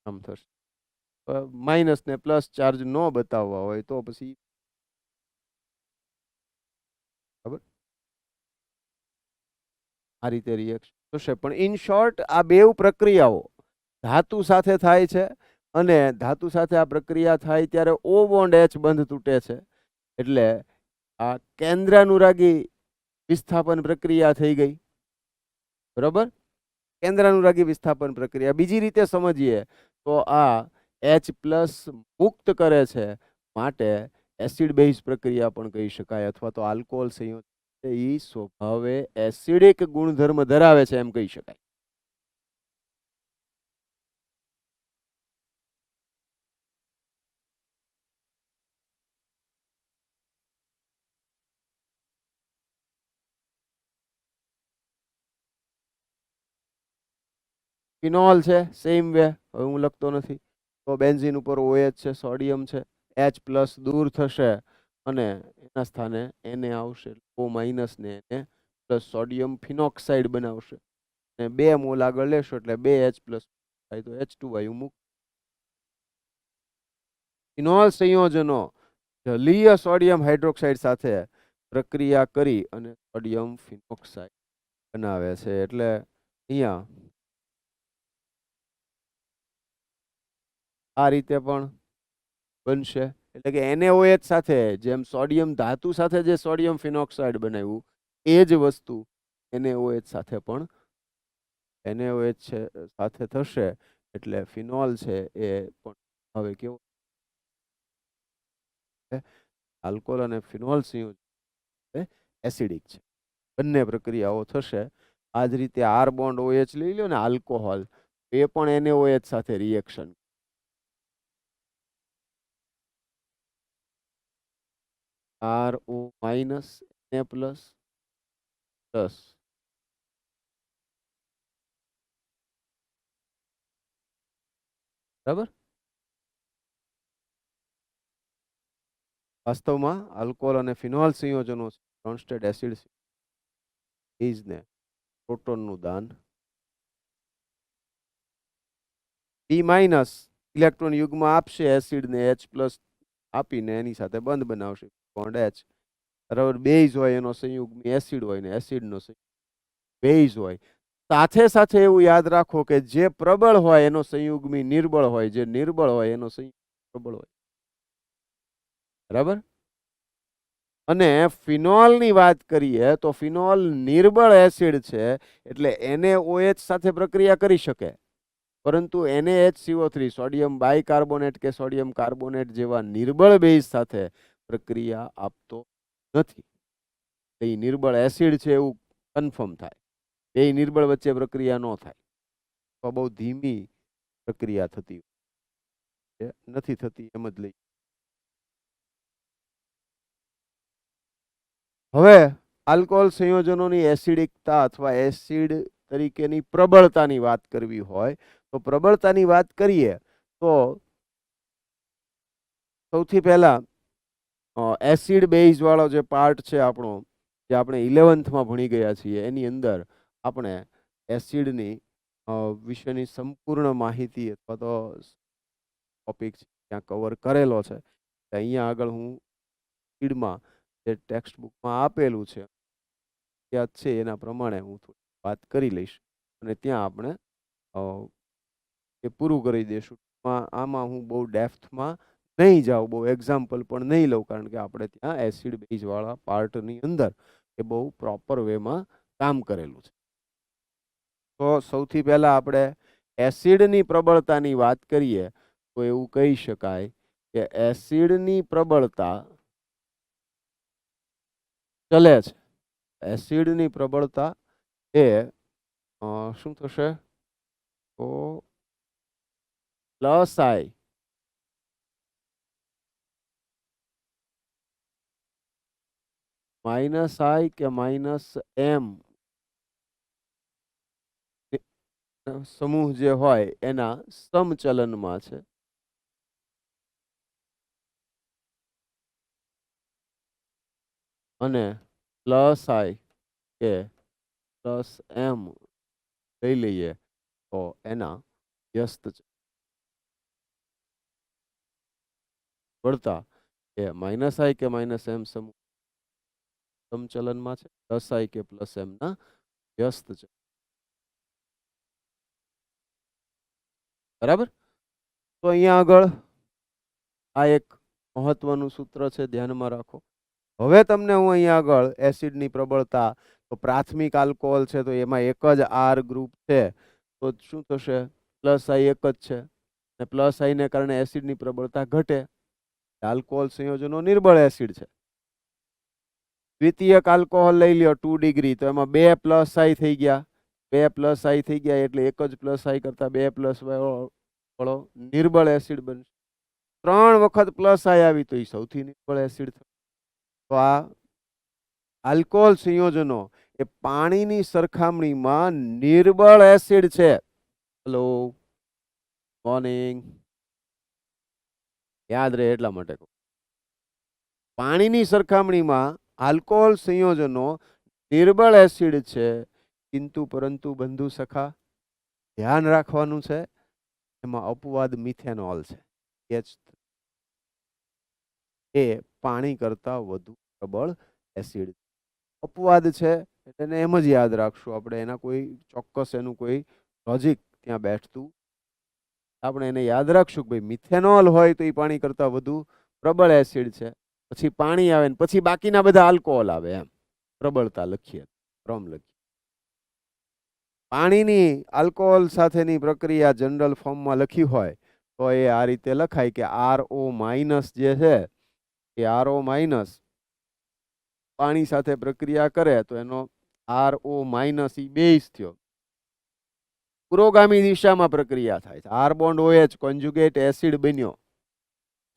આમ થશે. માઇનસ ને પ્લસ ચાર્જ ન બતાવવા હોય તો પછી બરાબર આ રીતે રિએક્શન થશે. પણ ઇન શોર્ટ આ બેવ પ્રક્રિયાઓ ધાતુ સાથે થાય છે, અને ધાતુ સાથે આ પ્રક્રિયા થાય ત્યારે O બોન્ડ H બંધ તૂટે છે, એટલે આ કેન્દ્રાનુરાગી વિસ્થાપન પ્રક્રિયા થઈ ગઈ, બરોબર. કેન્દ્રાનુરાગી વિસ્થાપન પ્રક્રિયા. બીજી રીતે સમજીએ તો આ H+ મુક્ત કરે છે, માટે એસિડ બેઝ પ્રક્રિયા પણ કહી શકાય, અથવા તો આલ્કોહોલ સંયોજન એ સ્વભાવે એસિડિક ગુણધર્મ ધરાવે છે એમ કહી શકાય. ફિનોલ છે, સેમ વે. હવે હું લખતો નથી તો બેન્ઝીન ઉપર OH છે, સોડિયમ છે, H+ દૂર થશે અને એના સ્થાને Na આવશે, O- ને Na+ સોડિયમ ફિનોક્સાઇડ બનાવશે, અને 2 મોલ આગળ લેશો એટલે 2H+ થાય તો H2 વાયુ મુક્ત. ફિનોલ સંયોજનો જલીય સોડિયમ હાઇડ્રોક્સાઇડ સાથે પ્રક્રિયા કરી અને સોડિયમ ફિનોક્સાઇડ બનાવે છે. એટલે અહીંયા આ રીતે પણ બનશે. એટલે કે NaOH સાથે જેમ સોડિયમ ધાતુ સાથે જે સોડિયમ ફિનોક્સાઇડ બનાવ્યું એ જ વસ્તુ NaOH સાથે પણ NaOH છે સાથે થશે, એટલે ફિનોલ છે એ પણ હવે કેવો આલ્કોહોલ અને ફિનોલ સંયોજન એસિડિક છે. બંને પ્રક્રિયાઓ થશે. આ જ રીતે R બોન્ડ OH લઈ લો ને, આલ્કોહોલ એ પણ NaOH સાથે રિએક્શન, RO- Na+, બરાબર. વાસ્તવમાં આલ્કોહોલ અને ફિનોલ સંયોજનો કોન્સ્ટન્ટ એસિડ બેઝને પ્રોટોનનું દાન, B- ઇલેક્ટ્રોન યુગ્મ આપશે એસિડને, H+ આપીને એની સાથે બંધ બનાવશે, બોન્ડ H. બરાબર. બેઝ હોય એનો સંયુગ્મી એસિડ હોય ને એસિડનો સંયુગ્મી બેઝ હોય. સાથે સાથે એવું યાદ રાખો કે જે પ્રબળ હોય એનો સંયુગ્મી નિર્બળ હોય, જે નિર્બળ હોય એનો સંયુગ્મી પ્રબળ હોય. બરાબર. અને ફિનોલની વાત કરીએ તો ફિનોલ નિર્બળ એસિડ છે, એટલે NaOH સાથે પ્રક્રિયા કરી શકે, પરંતુ NaHCO3 સોડિયમ બાયકાર્બોનેટ કે સોડિયમ કાર્બોનેટ જેવા નિર્બળ બેઝ સાથે પ્રક્રિયા આપતો નથી. એ નિર્બળ એસિડ છે એવું કન્ફર્મ થાય. એ નિર્બળ વચ્ચે પ્રક્રિયા ન થાય તો બહુ ધીમી પ્રક્રિયા થતી નથી થતી એમ જ લઈ. હવે આલ્કોહોલ સંયોજનોની એસિડિકતા અથવા એસિડ તરીકેની પ્રબળતાની વાત કરવી હોય તો પ્રબળતાની વાત કરીએ તો સૌથી પહેલા એસિડ બેઝ વાળો જે પાર્ટ છે આપણો, જે આપણે 11th ભણી ગયા છીએ, એની અંદર આપણે એસિડની વિશેની સંપૂર્ણ માહિતી અથવા તો ટોપિક ત્યાં કવર કરેલો છે. અહીંયા આગળ હું સ્પીડમાં જે ટેક્સ્ટ બુકમાં આપેલું છે યાદ છે એના પ્રમાણે હું વાત કરી લઈશ, અને ત્યાં આપણે એ પૂરું કરી દઈશું. આમાં હું બહુ ડેપ્થમાં નહીં જાઉં, બહુ એક્ઝામ્પલ પણ નહીં લઉં, કારણ કે આપણે ત્યાં એસિડ બેઝ વાળા પાર્ટની અંદર એ બહુ પ્રોપર વેમાં કામ કરેલું છે. તો સૌથી પહેલા આપણે એસિડની પ્રબળતાની વાત કરીએ તો એવું કહી શકાય કે એસિડની પ્રબળતા ચલે છે. એસિડની પ્રબળતા એ શું થશે તો +I -I કે -M સમૂહ જે હોય એના સમચલનમાં છે, અને +I કે +M લઈ લઈએ તો એના વ્યસ્ત પ્રબળતા એ -I કે -M સમૂહ સમચલનમાં છે, +I કે +M ના વ્યસ્ત છે. બરાબર. તો અહીંયા આગળ આ એક મહત્વનું સૂત્ર છે, ધ્યાનમાં રાખો. હવે તમને હું અહીંયા આગળ એસિડની પ્રબળતા, તો પ્રાથમિક આલ્કોહોલ છે તો એમાં એક જ આર ગ્રુપ છે, તો શું થશે? પ્લસ આઈ એક જ છે, અને પ્લસ આઈને કારણે એસિડની પ્રબળતા ઘટે. આલ્કોહોલ સંયોજનો નિર્બળ એસિડ છે. દ્વિતીયક આલ્કોહોલ લઈ લ્યો 2 ડિગ્રી, તો એમાં 2 પ્લસ આઈ થઈ ગયા. 2 પ્લસ આઈ થઈ ગયા એટલે એક જ પ્લસ આઈ કરતા 2 પ્લસ વાળો નિર્બળ એસિડ બનશે. 3 વખત પ્લસ આઈ આવી તો એ સૌથી નિર્બળ એસિડ થશે. તો આ આલ્કોહોલ સંયોજનો એ પાણીની સરખામણીમાં નિર્બળ એસિડ છે. Hello, morning. યાદ રહે એટલા માટે કહું. પાણીની સરખામણીમાં આલ્કોહોલ સંયોજનો નિર્બળ એસિડ છે, કિંતુ પરંતુ બંધુ સખા ધ્યાન રાખવાનું છે, એમાં અપવાદ મિથેનોલ છે. એ પાણી કરતા વધુ પ્રબળ એસિડ. અપવાદ છે એટલે એમ જ યાદ રાખશું આપણે, એના કોઈ ચોક્કસ એનું કોઈ લોજિક ત્યાં બેઠતું. આપણે એને યાદ રાખશું કે ભાઈ મિથેનોલ હોય તો એ પાણી કરતા વધુ પ્રબળ એસિડ છે, પછી પાણી આવે ને પછી બાકીના બધા આલ્કોહોલ આવે, એમ પ્રબળતા લખીએ, ક્રમ લખીએ. પાણીની આલ્કોહોલ સાથેની પ્રક્રિયા જનરલ ફોર્મમાં લખી હોય તો એ આ રીતે લખાય કે RO માઇનસ જે છે એ RO માઇનસ પાણી સાથે પ્રક્રિયા કરે તો એનો RO માઇનસ ઈ બેઝ થયો. પુરોગામી દિશામાં પ્રક્રિયા થાય છે. R bond OH conjugate acid બન્યો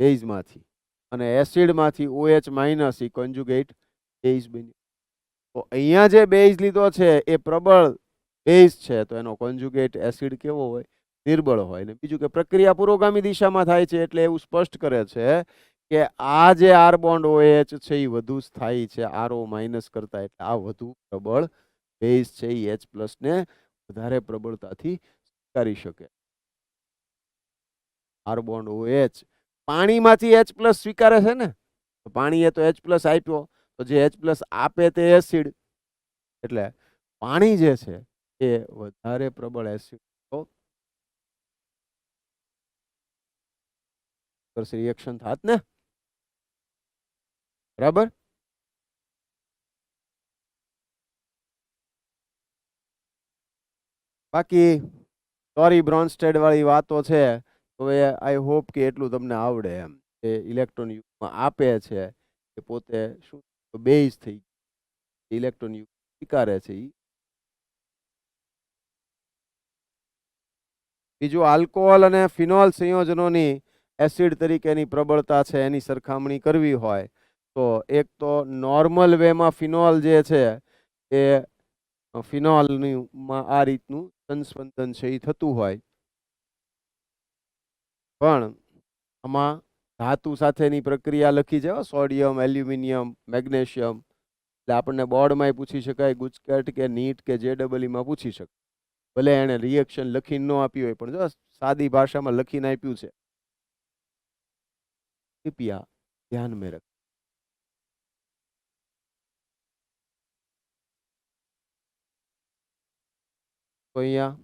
બેઝમાંથી, અને એસિડમાંથી OH માઇનસ ઈ કોન્જ્યુગેટ બેઝ બન્યો. તો અહીંયા જે બેઝ લીધો છે એ પ્રબળ બેઝ છે, તો એનો કોન્જ્યુગેટ એસિડ કેવો હોય? નિર્બળ હોય. ને બીજું કે પ્રક્રિયા પુરોગામી દિશામાં થાય છે એટલે એવું સ્પષ્ટ કરે છે કે આ જે R બોન્ડ OH છે એ વધુ સ્થાયી છે RO માઇનસ કરતા, એટલે આ વધુ પ્રબળ બેઝ છે, એ H+ ને વધારે પ્રબળતાથી સ્વીકારી શકે. R બોન્ડ OH પાણીમાંથી H+ સ્વીકારે છે ને, તો પાણીએ તો H+ આપ્યો, તો જે H+ આપે તે એસિડ, એટલે પાણી જે છે એ વધારે પ્રબળ એસિડ રિએક્શન થાત ને, બરાબર. બાકી સોરી બ્રોન્સ્ટેડ વાળી વાતો છે, તો એ આઈ હોપ કે એટલું તમને આવડે એમ. એ ઇલેક્ટ્રોન યુગમાં આપે છે એ પોતે શું બેઝ થઈ ઇલેક્ટ્રોન યુગ સ્વીકારે છે. બીજું આલ્કોહોલ અને ફિનોલ સંયોજનોની એસિડ તરીકેની પ્રબળતા છે એની સરખામણી કરવી હોય તો એક તો નોર્મલ વેમાં ફિનોલ જે છે એ ફિનોલમાં આ રીતનું સંસ્પંદન છે એ થતું હોય, પણ આમાં ધાતુ સાથેની પ્રક્રિયા લખી છે, સોડિયમ, એલ્યુમિનિયમ, મેગ્નેશિયમ. એટલે આપણને બોર્ડમાં પૂછી શકાય, ગુજકેટ કે નીટ કે JEE માં પૂછી શકાય. ભલે એને રિએક્શન લખીને ન આપ્યું હોય, પણ જો સાદી ભાષામાં લખીને આપ્યું છે. કૃપયા ધ્યાન में रख. તો અહીંયા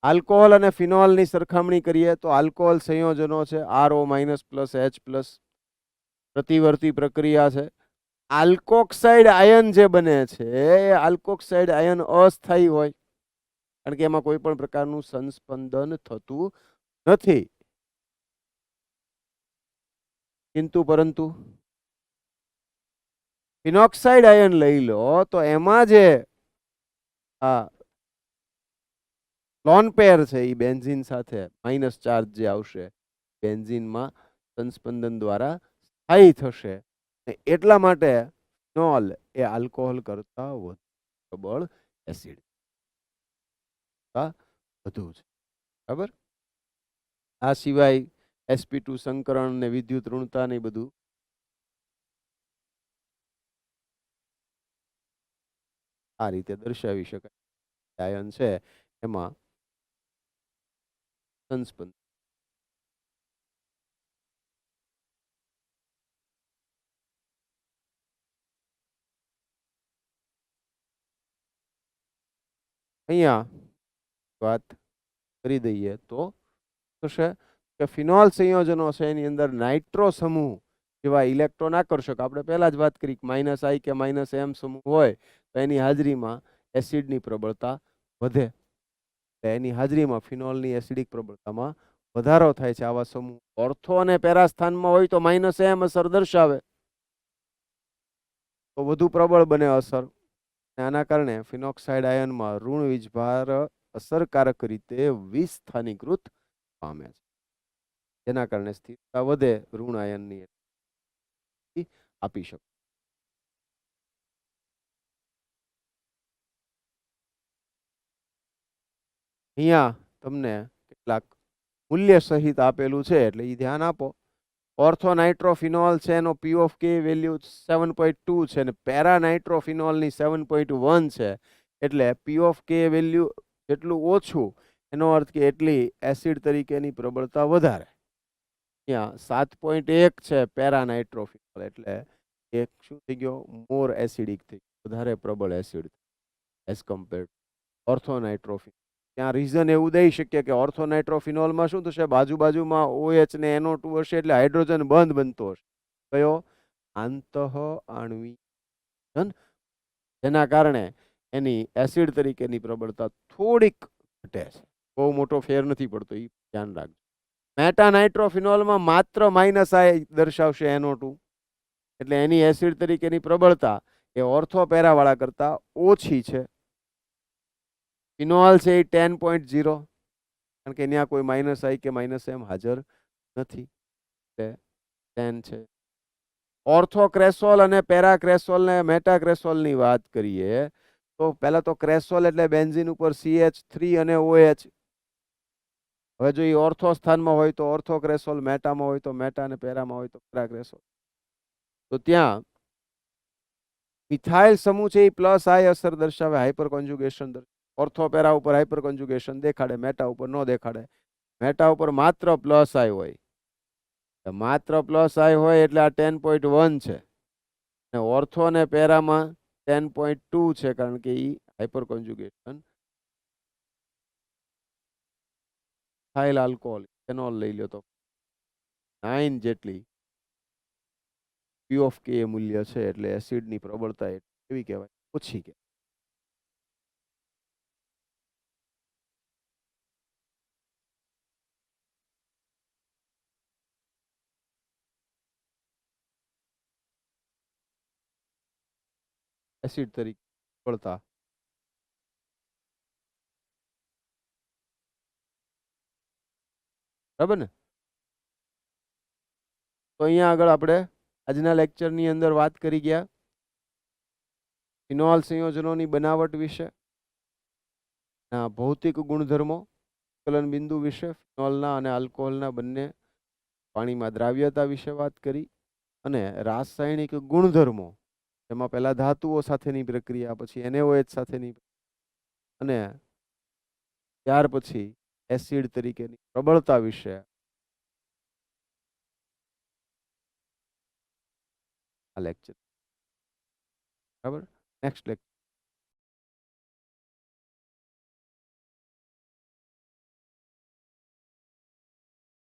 આલ્કોહોલ અને ફિનોલની સરખામણી કરીએ તો આલ્કોહોલ સંયોજનો છે RO માઇનસ પ્લસ H+, પ્રતિવર્તી પ્રક્રિયા છે. આલ્કોક્સાઇડ આયન જે બને છે એ આલ્કોક્સાઇડ આયન અસ્થાયી હોય, કારણ કે એમાં કોઈ પણ પ્રકારનું સંસ્પંદન થતું નથી. કિંતુ પરંતુ ફિનોક્સાઇડ આયન લઈ લો તો એમાં જે આ લોન પેર છે એ બેન્ઝીન સાથે માઇનસ ચાર્જ જે આવશે બેન્ઝીનમાં સંસ્પંદન દ્વારા સ્થાયી થશે, એટલા માટે ફિનોલ એ આલ્કોહોલ કરતા વધુ પ્રબળ એસિડ વધુ છે, બરાબર. આ સિવાય sp2 સંકરણ ને વિદ્યુત ઋણતા ને બધું આ રીતે દર્શાવી શકાય. આયન છે એમાં સંસ્પંદન. અહીંયા વાત કરી દઈએ તો થશે કે ફિનોલ સંયોજનો છે એની અંદર નાઇટ્રો સમૂહ જેવા ઇલેક્ટ્રોન આકર્ષક આપણે પહેલા જ વાત કરી માઇનસ આઈ કે માઇનસ એમ સમૂહ હોય તો એની હાજરીમાં એસિડની પ્રબળતા વધે. એની હાજરીમાં ફિનોલની એસિડિક પ્રબળતામાં વધારો થાય છે. આવા સમૂહ ઓર્થો અને પેરા સ્થાનમાં હોય તો માઇનસ એમ અસર દર્શાવે તો વધુ પ્રબળ બને અસર. આના કારણે ફિનોક્સાઇડ આયનમાં ઋણ વીજભાર અસરકારક રીતે વિસ્થાનીકૃત પામે છે. જેના કારણે સ્થિરતા વધે ઋણ આયનની આપી શકે. અહીંયા તમને કેટલાક મૂલ્ય સહિત આપેલું છે એટલે એ ધ્યાન આપો. ઓર્થો નાઇટ્રોફિનોલ છે એનો પી ઓફ કે વેલ્યુ 7.2 છે અને પેરા નાઇટ્રોફિનોલની 7.1 છે. એટલે પી ઓફ કે વેલ્યુ જેટલું ઓછું એનો અર્થ કે એટલી એસિડ તરીકેની પ્રબળતા વધારે. અહીંયા 7.1 છે પેરા નાઇટ્રોફિનોલ એટલે એક શું થઈ ગયો મોર એસિડિક થઈ વધારે પ્રબળ એસિડ એઝ કમ્પેર્ડ ઓર્થોનાઇટ્રોફિનોલ. ત્યાં રીઝન એવું દઈ શકીએ કે ઓર્થોનાઇટ્રોફિનોલમાં શું થશે બાજુમાં OH ને NO2 હશે એટલે હાઇડ્રોજન બંધ બનતો હશે. કયો આંતઃ આણ્વિક જેના કારણે એની એસિડ તરીકેની પ્રબળતા થોડીક ઘટે છે. બહુ મોટો ફેર નથી પડતો એ ધ્યાન રાખજો. મેટાનાઇટ્રોફિનોલમાં માત્ર માઇનસ આઈ દર્શાવશે NO2 એટલે એની એસિડ તરીકેની પ્રબળતા એ ઓર્થો પેરા વાળા કરતા ઓછી છે. ફિનોલ છે એ 10.0 કારણ કે ત્યાં કોઈ માઇનસ આઈ કે માઇનસ એમ હાજર નથી એટલે 10 છે. ઓર્થોક્રેસોલ અને પેરાક્રેસોલ ને મેટાક્રેસોલ ની વાત કરીએ તો પહેલા તો ક્રેસોલ એટલે બેન્ઝીન ઉપર CH3 અને OH. હવે જો એ ઓર્થો સ્થાનમાં હોય તો ઓર્થોક્રેસોલ, મેટામાં હોય તો મેટા અને પેરામાં હોય તો પેરાક્રેસોલ. તો ત્યાં મિથાઇલ સમૂહ છે એ પ્લસ આઈ અસર દર્શાવે હાઇપર કોન્જુગેશન. ઓર્થો પેરા ઉપર હાઇપર કોન્જુગેશન દેખાડે, મેટા ઉપર ન દેખાડે. મેટા ઉપર માત્ર પ્લસ આઈ હોય. માત્ર પ્લસ આઈ હોય એટલે આ 10.1 છે. અને ઓર્થો અને પેરામાં 10.2 છે કારણ કે એ હાઇપર કોન્જુગેશન મિથાઇલ આલ્કોહોલ ફેનોલ લઈ લો તો 9 જેટલી પી ઓફ કે મૂલ્ય છે એટલે એસિડની પ્રબળતા એવી કહેવાય ઓછી કે એસિડ તરીકે પ્રબળતા બરાબર ને. તો અહીંયા આગળ આપણે આજના લેક્ચરની અંદર વાત કરી ગયા ફિનોલ સંયોજનોની બનાવટ વિશે, ભૌતિક ગુણધર્મો, સંકલન બિંદુ વિશે, ફિનોલના અને આલ્કોહોલના બંને પાણીમાં દ્રાવ્યતા વિશે વાત કરી અને રાસાયણિક ગુણધર્મો એમાં પહેલા ધાતુઓ સાથેની પ્રક્રિયા, પછી NaOH સાથેની અને ત્યાર પછી એસિડ તરીકેની પ્રબળતા વિશે આ લેક્ચર. બરાબર. Next lecture